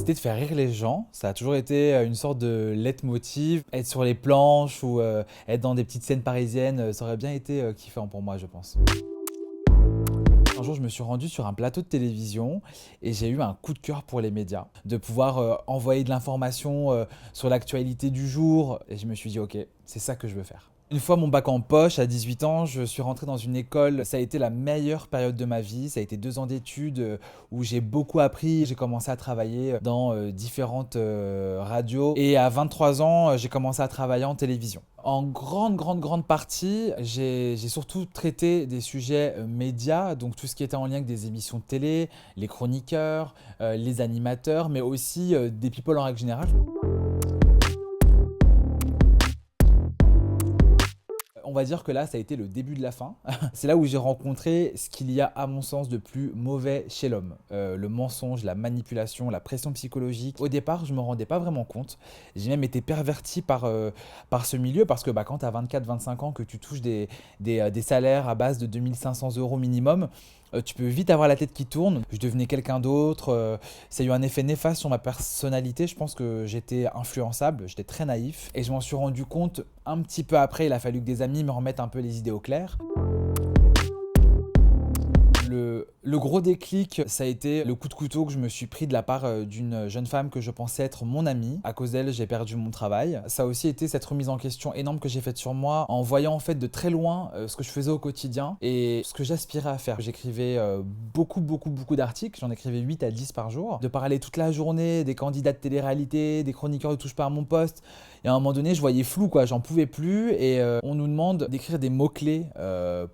C'était de faire rire les gens. Ça a toujours été une sorte de leitmotiv. Être sur les planches ou être dans des petites scènes parisiennes, ça aurait bien été kiffant pour moi, je pense. Un jour, je me suis rendu sur un plateau de télévision et j'ai eu un coup de cœur pour les médias, de pouvoir envoyer de l'information sur l'actualité du jour. Et je me suis dit, ok, c'est ça que je veux faire. Une fois mon bac en poche, à 18 ans, je suis rentré dans une école. Ça a été la meilleure période de ma vie. Ça a été 2 ans d'études où j'ai beaucoup appris. J'ai commencé à travailler dans différentes radios. Et à 23 ans, j'ai commencé à travailler en télévision. En grande partie, j'ai surtout traité des sujets médias, donc tout ce qui était en lien avec des émissions de télé, les chroniqueurs, les animateurs, mais aussi des people en règle générale. On va dire que là, ça a été le début de la fin. C'est là où j'ai rencontré ce qu'il y a, à mon sens, de plus mauvais chez l'homme. Le mensonge, la manipulation, la pression psychologique. Au départ, je ne me rendais pas vraiment compte. J'ai même été perverti par ce milieu parce que quand tu as 24-25 ans, que tu touches des salaires à base de 2 500 € minimum, tu peux vite avoir la tête qui tourne. Je devenais quelqu'un d'autre. Ça a eu un effet néfaste sur ma personnalité. Je pense que j'étais influençable, j'étais très naïf. Et je m'en suis rendu compte un petit peu après. Il a fallu que des amis me remettent un peu les idées au clair. Le gros déclic, ça a été le coup de couteau que je me suis pris de la part d'une jeune femme que je pensais être mon amie. À cause d'elle, j'ai perdu mon travail. Ça a aussi été cette remise en question énorme que j'ai faite sur moi en voyant en fait de très loin ce que je faisais au quotidien et ce que j'aspirais à faire. J'écrivais beaucoup d'articles, j'en écrivais 8 à 10 par jour. De parler toute la journée des candidats de télé-réalité, des chroniqueurs de Touche pas à mon poste. Et à un moment donné, je voyais flou, quoi. J'en pouvais plus et on nous demande d'écrire des mots-clés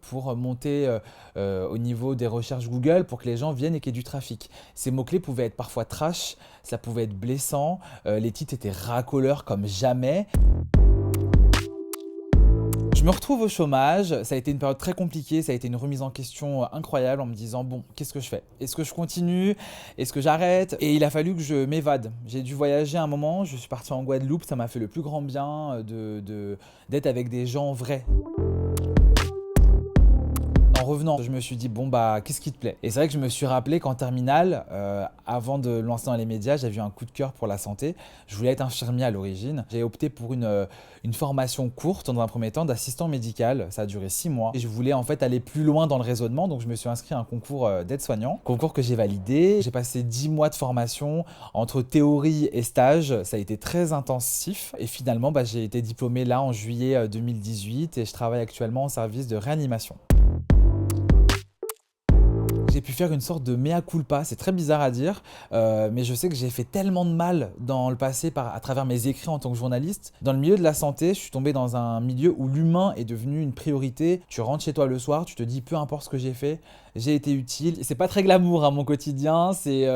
pour monter au niveau des recherches Google pour que les gens viennent et qu'il y ait du trafic. Ces mots-clés pouvaient être parfois trash, ça pouvait être blessant, les titres étaient racoleurs comme jamais. Je me retrouve au chômage, ça a été une période très compliquée, ça a été une remise en question incroyable en me disant bon, qu'est-ce que je fais? Est-ce que je continue? Est-ce que j'arrête? Et il a fallu que je m'évade. J'ai dû voyager un moment, je suis parti en Guadeloupe, ça m'a fait le plus grand bien d'être avec des gens vrais. En revenant, je me suis dit, bon qu'est-ce qui te plaît? Et c'est vrai que je me suis rappelé qu'en terminale, avant de lancer dans les médias, j'avais eu un coup de cœur pour la santé. Je voulais être infirmier à l'origine. J'ai opté pour une formation courte, dans un premier temps, d'assistant médical. Ça a duré 6 mois. Et je voulais en fait aller plus loin dans le raisonnement, donc je me suis inscrit à un concours d'aide-soignant. Concours que j'ai validé. J'ai passé 10 mois de formation entre théorie et stage. Ça a été très intensif. Et finalement, j'ai été diplômé là en juillet 2018 et je travaille actuellement en service de réanimation. J'ai pu faire une sorte de mea culpa, c'est très bizarre à dire, mais je sais que j'ai fait tellement de mal dans le passé à travers mes écrits en tant que journaliste. Dans le milieu de la santé, je suis tombé dans un milieu où l'humain est devenu une priorité. Tu rentres chez toi le soir, tu te dis peu importe ce que j'ai fait, j'ai été utile. C'est pas très glamour mon quotidien, c'est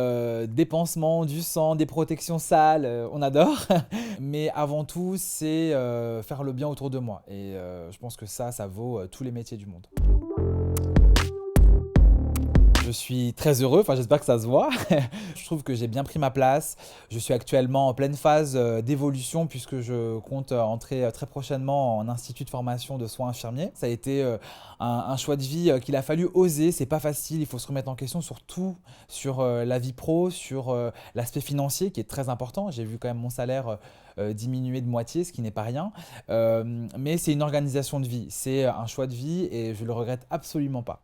des pansements, du sang, des protections sales, on adore. Mais avant tout, c'est faire le bien autour de moi. Et je pense que ça vaut tous les métiers du monde. Je suis très heureux, j'espère que ça se voit. Je trouve que j'ai bien pris ma place. Je suis actuellement en pleine phase d'évolution puisque je compte entrer très prochainement en institut de formation de soins infirmiers. Ça a été un choix de vie qu'il a fallu oser. C'est pas facile, il faut se remettre en question sur tout, sur la vie pro, sur l'aspect financier qui est très important. J'ai vu quand même mon salaire diminuer de moitié, ce qui n'est pas rien. Mais c'est une organisation de vie, c'est un choix de vie et je le regrette absolument pas.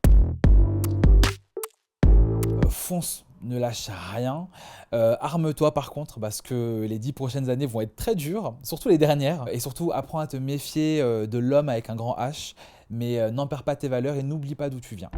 Fonce, ne lâche rien. Arme-toi par contre parce que les 10 prochaines années vont être très dures, surtout les dernières. Et surtout, apprends à te méfier de l'homme avec un grand H, mais n'en perds pas tes valeurs et n'oublie pas d'où tu viens.